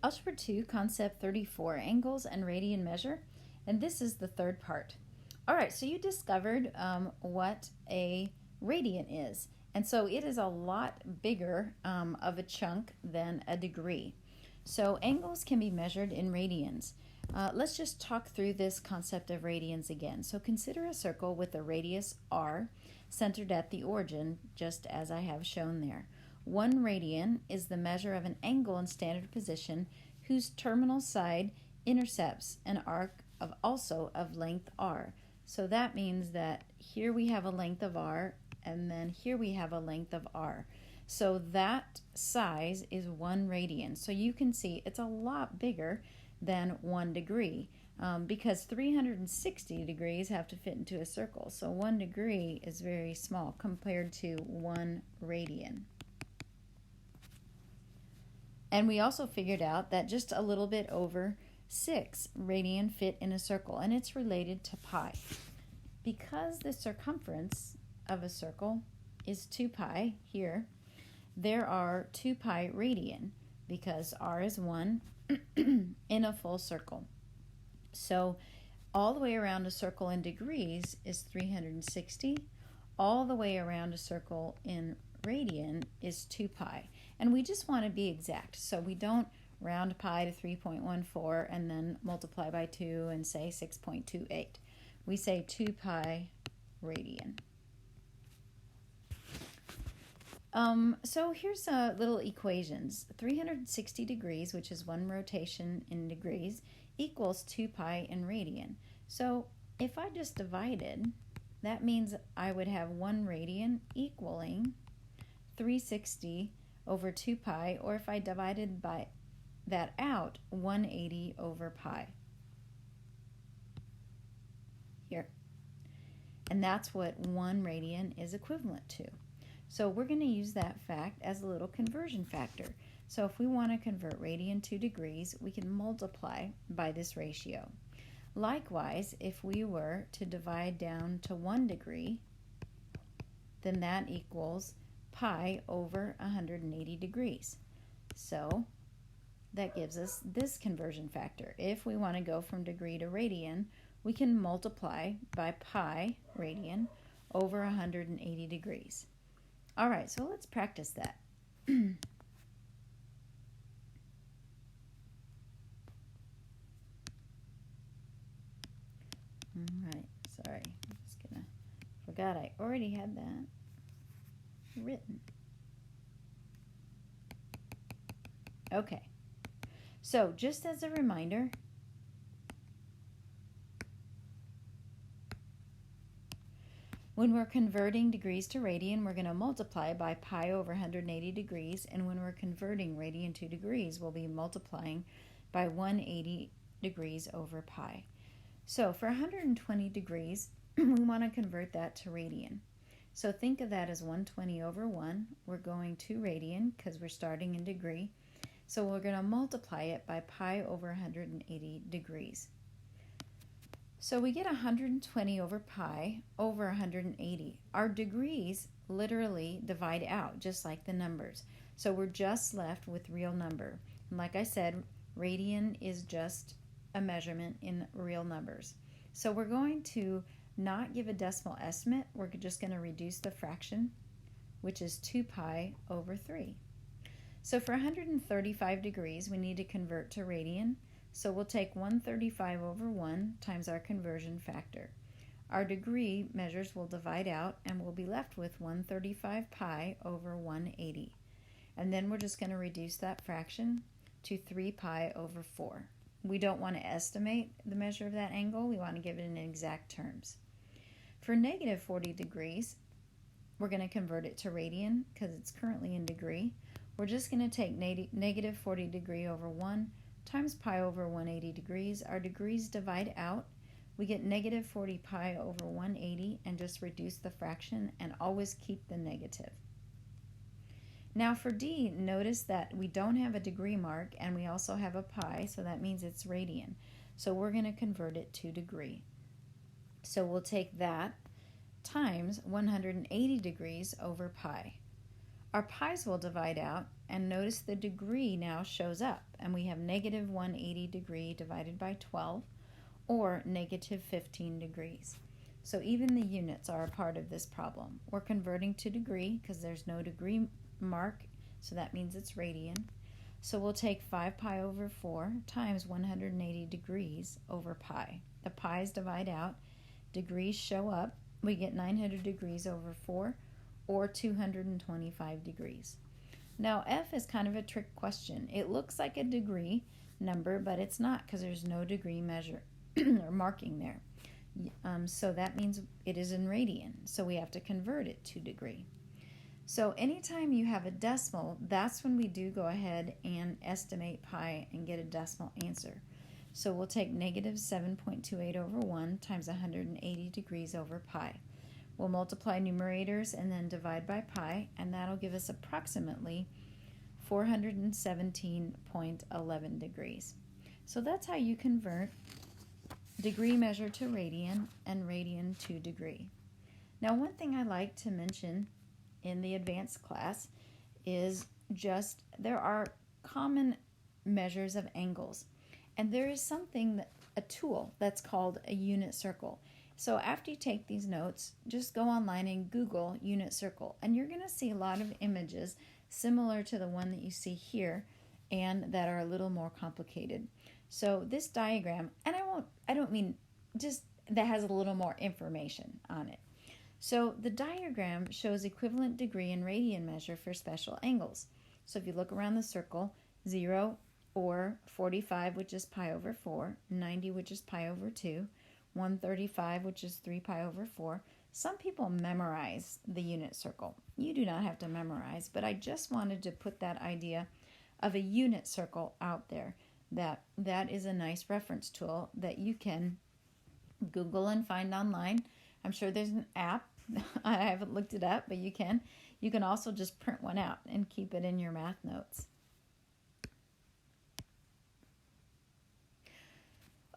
Algebra 2, Concept 34, Angles and Radian Measure, and this is the third part. All right, so you discovered what a radian is, and so it is a lot bigger of a chunk than a degree. So angles can be measured in radians. Let's just talk through this concept of radians again. So consider a circle with a radius r centered at the origin, just as I have shown there. 1 radian is the measure of an angle in standard position whose terminal side intercepts an arc also of length r. So that means that here we have a length of r, and then here we have a length of r. So that size is 1 radian. So you can see it's a lot bigger than 1 degree because 360 degrees have to fit into a circle. So 1 degree is very small compared to 1 radian. And we also figured out that just a little bit over 6 radian fit in a circle, and it's related to pi. Because the circumference of a circle is 2 pi here, there are 2 pi radian because r is 1 in a full circle. So all the way around a circle in degrees is 360. All the way around a circle in radian is 2 pi. And we just want to be exact. So we don't round pi to 3.14 and then multiply by 2 and say 6.28. We say 2 pi radian. So here's little equations. 360 degrees, which is 1 rotation in degrees, equals 2 pi in radian. So if I just divided, that means I would have 1 radian equaling 360 over 2 pi, or if I divided by that out, 180 over pi. Here. And that's what 1 radian is equivalent to. So we're going to use that fact as a little conversion factor. So if we want to convert radian to degrees, we can multiply by this ratio. Likewise, if we were to divide down to 1 degree, then that equals pi over 180 degrees. So that gives us this conversion factor. If we want to go from degree to radian, we can multiply by pi radian over 180 degrees. All right, so let's practice that. All right, sorry, I'm just gonna, forgot I already had that written. Okay, so just as a reminder, when we're converting degrees to radian, we're going to multiply by pi over 180 degrees, and when we're converting radian to degrees, we'll be multiplying by 180 degrees over pi. So for 120 degrees, we want to convert that to radian. So think of that as 120 over 1. We're going to radian because we're starting in degree. So we're going to multiply it by pi over 180 degrees. So we get 120 over pi over 180. Our degrees literally divide out, just like the numbers. So we're just left with real number. And like I said, radian is just a measurement in real numbers. So we're going to not give a decimal estimate. We're just going to reduce the fraction, which is 2 pi over 3. So for 135 degrees, we need to convert to radian. So we'll take 135 over 1 times our conversion factor. Our degree measures will divide out, and we'll be left with 135 pi over 180. And then we're just going to reduce that fraction to 3 pi over 4. We don't want to estimate the measure of that angle. We want to give it in exact terms. For negative 40 degrees, we're going to convert it to radian because it's currently in degree. We're just going to take negative 40 degree over 1 times pi over 180 degrees. Our degrees divide out. We get negative 40 pi over 180 and just reduce the fraction and always keep the negative. Now for D, notice that we don't have a degree mark and we also have a pi, so that means it's radian. So we're going to convert it to degree. So we'll take that times 180 degrees over pi. Our pi's will divide out, and notice the degree now shows up, and we have negative 180 degree divided by 12, or negative 15 degrees. So even the units are a part of this problem. We're converting to degree because there's no degree mark, so that means it's radian. So we'll take 5 pi over 4 times 180 degrees over pi. The pi's divide out, degrees show up, we get 900 degrees over 4, or 225 degrees. Now F is kind of a trick question. It looks like a degree number, but it's not because there's no degree measure or marking there. So that means it is in radian, so we have to convert it to degree. So anytime you have a decimal, that's when we do go ahead and estimate pi and get a decimal answer. So we'll take negative 7.28 over 1 times 180 degrees over pi. We'll multiply numerators and then divide by pi, and that'll give us approximately 417.11 degrees. So that's how you convert degree measure to radian and radian to degree. Now, one thing I like to mention in the advanced class is just there are common measures of angles, and there is a tool that's called a unit circle. So after you take these notes, just go online and Google unit circle, and you're going to see a lot of images similar to the one that you see here and that are a little more complicated. So this diagram, and I don't mean just that has a little more information on it. So the diagram shows equivalent degree and radian measure for special angles. So if you look around the circle, 0 or 45, which is pi over 4, 90, which is pi over 2, 135, which is 3 pi over 4. Some people memorize the unit circle. You do not have to memorize, but I just wanted to put that idea of a unit circle out there. That is a nice reference tool that you can Google and find online. I'm sure there's an app. I haven't looked it up, but you can. You can also just print one out and keep it in your math notes.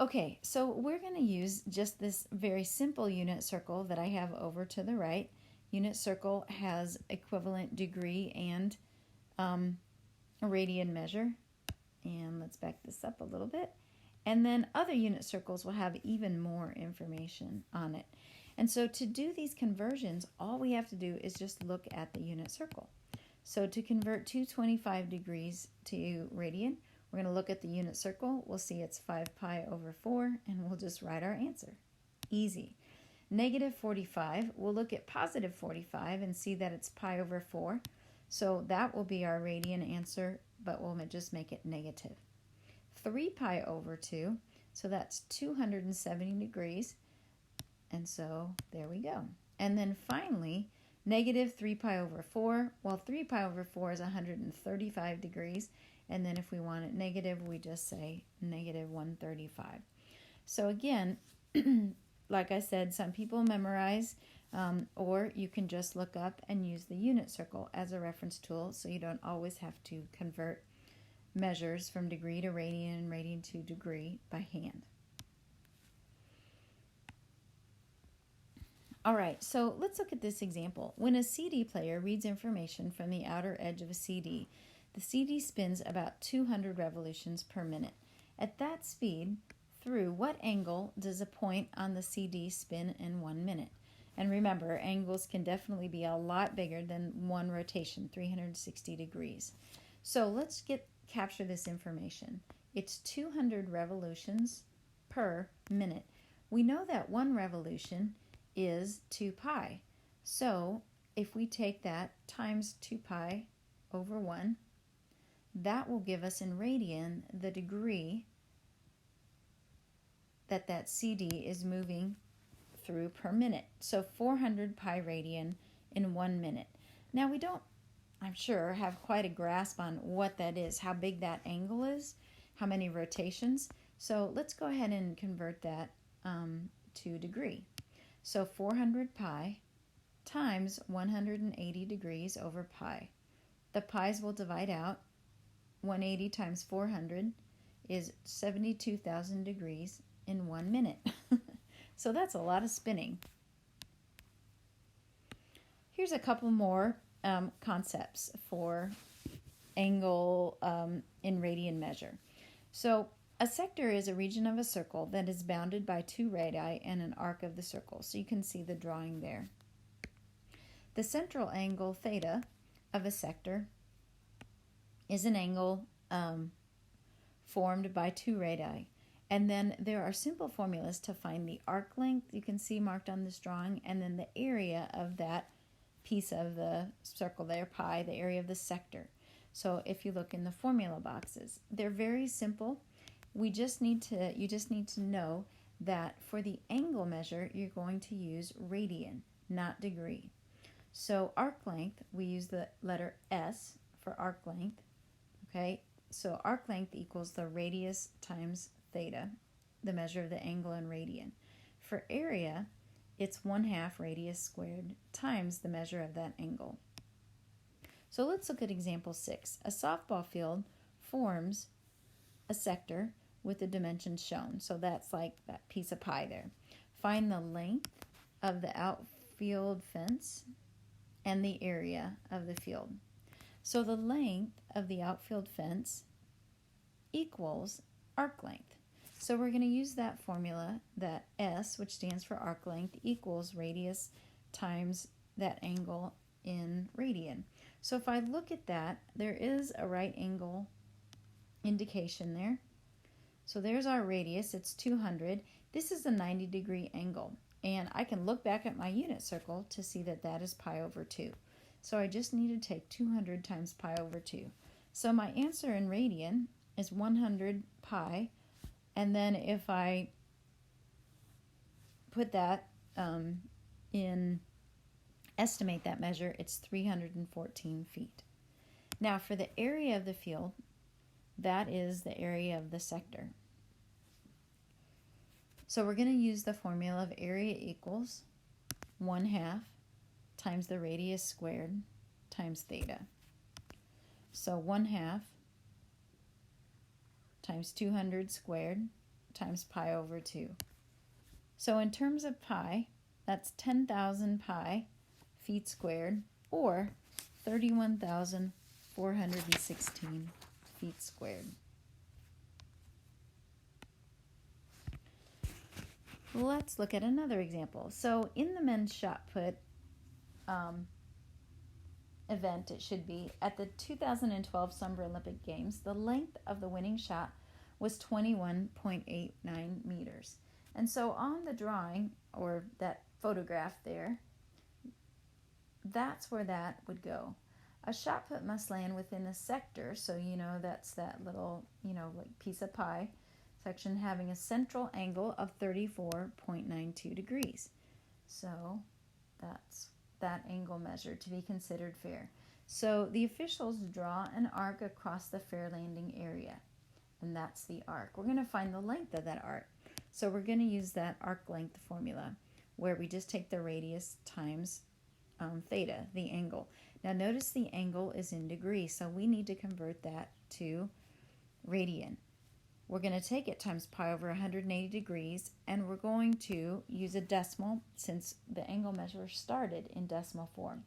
Okay, so we're going to use just this very simple unit circle that I have over to the right. Unit circle has equivalent degree and a radian measure. And let's back this up a little bit. And then other unit circles will have even more information on it. And so to do these conversions, all we have to do is just look at the unit circle. So to convert 225 degrees to radian, we're going to look at the unit circle. We'll see it's 5 pi over 4, and we'll just write our answer. Easy. Negative 45, we'll look at positive 45 and see that it's pi over 4. So that will be our radian answer, but we'll just make it negative. 3 pi over 2, so that's 270 degrees. And so there we go. And then finally, negative 3 pi over 4. Well, 3 pi over 4 is 135 degrees. And then if we want it negative, we just say negative 135. So again, like I said, some people memorize, or you can just look up and use the unit circle as a reference tool, so you don't always have to convert measures from degree to radian and radian to degree by hand. All right, so let's look at this example. When a CD player reads information from the outer edge of a CD, the CD spins about 200 revolutions per minute. At that speed, through what angle does a point on the CD spin in 1 minute? And remember, angles can definitely be a lot bigger than one rotation, 360 degrees. So let's capture this information. It's 200 revolutions per minute. We know that one revolution is 2 pi. So if we take that times 2 pi over 1, that will give us in radian the degree that CD is moving through per minute. So 400 pi radian in 1 minute. Now we don't, I'm sure, have quite a grasp on what that is, how big that angle is, how many rotations. So let's go ahead and convert that to degree. So 400 pi times 180 degrees over pi. The pi's will divide out. 180 times 400 is 72,000 degrees in 1 minute. So that's a lot of spinning. Here's a couple more concepts for angle in radian measure. So a sector is a region of a circle that is bounded by two radii and an arc of the circle. So you can see the drawing there. The central angle theta of a sector is an angle formed by two radii. And then there are simple formulas to find the arc length, you can see marked on this drawing, and then the area of that piece of the circle there, pi, the area of the sector. So if you look in the formula boxes, they're very simple. You just need to know that for the angle measure, you're going to use radian, not degree. So arc length, we use the letter S for arc length, okay? So arc length equals the radius times theta, the measure of the angle in radian. For area, it's 1/2 radius squared times the measure of that angle. So let's look at example 6. A softball field forms a sector with the dimensions shown. So that's like that piece of pie there. Find the length of the outfield fence and the area of the field. So the length of the outfield fence equals arc length. So we're going to use that formula, that S, which stands for arc length, equals radius times that angle in radian. So if I look at that, there is a right angle indication there. So there's our radius, it's 200. This is a 90-degree angle. And I can look back at my unit circle to see that that is pi over 2. So I just need to take 200 times pi over 2. So my answer in radian is 100 pi. And then if I put that estimate that measure, it's 314 feet. Now for the area of the field, that is the area of the sector. So we're going to use the formula of area equals 1/2 times the radius squared times theta. So 1/2 times 200 squared times pi over 2. So in terms of pi, that's 10,000 pi feet squared, or 31,416 feet squared. Let's look at another example. So in the men's shot put event, it should be, at the 2012 Summer Olympic Games, the length of the winning shot was 21.89 meters. And so on the drawing, or that photograph there, that's where that would go. A shot put must land within a sector, so that's that little, like piece of pie section having a central angle of 34.92 degrees. So that's that angle measure to be considered fair. So the officials draw an arc across the fair landing area, and that's the arc. We're going to find the length of that arc. So we're going to use that arc length formula, where we just take the radius times theta, the angle. Now notice the angle is in degrees, so we need to convert that to radian. We're going to take it times pi over 180 degrees, and we're going to use a decimal since the angle measure started in decimal form.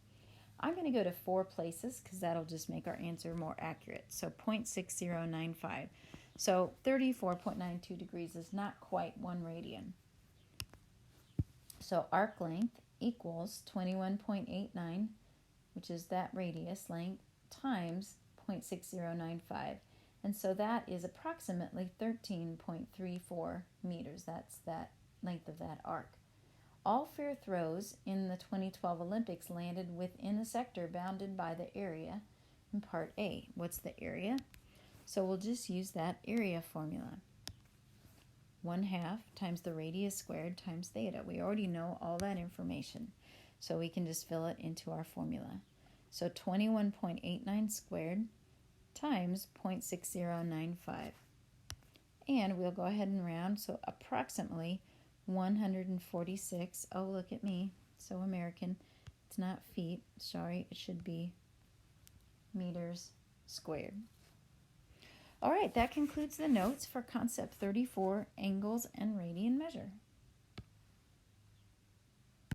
I'm going to go to 4 places because that'll just make our answer more accurate. So 0.6095. So 34.92 degrees is not quite 1 radian. So arc length equals 21.89, which is that radius length, times 0.6095. And so that is approximately 13.34 meters. That's that length of that arc. All fair throws in the 2012 Olympics landed within a sector bounded by the area in part A. What's the area? So we'll just use that area formula. 1/2 times the radius squared times theta. We already know all that information, so we can just fill it into our formula. So 21.89 squared times 0.6095. And we'll go ahead and round, so approximately 146, oh look at me, so American, it's not feet, sorry, it should be meters squared. All right, that concludes the notes for Concept 34, Angles and Radian Measure.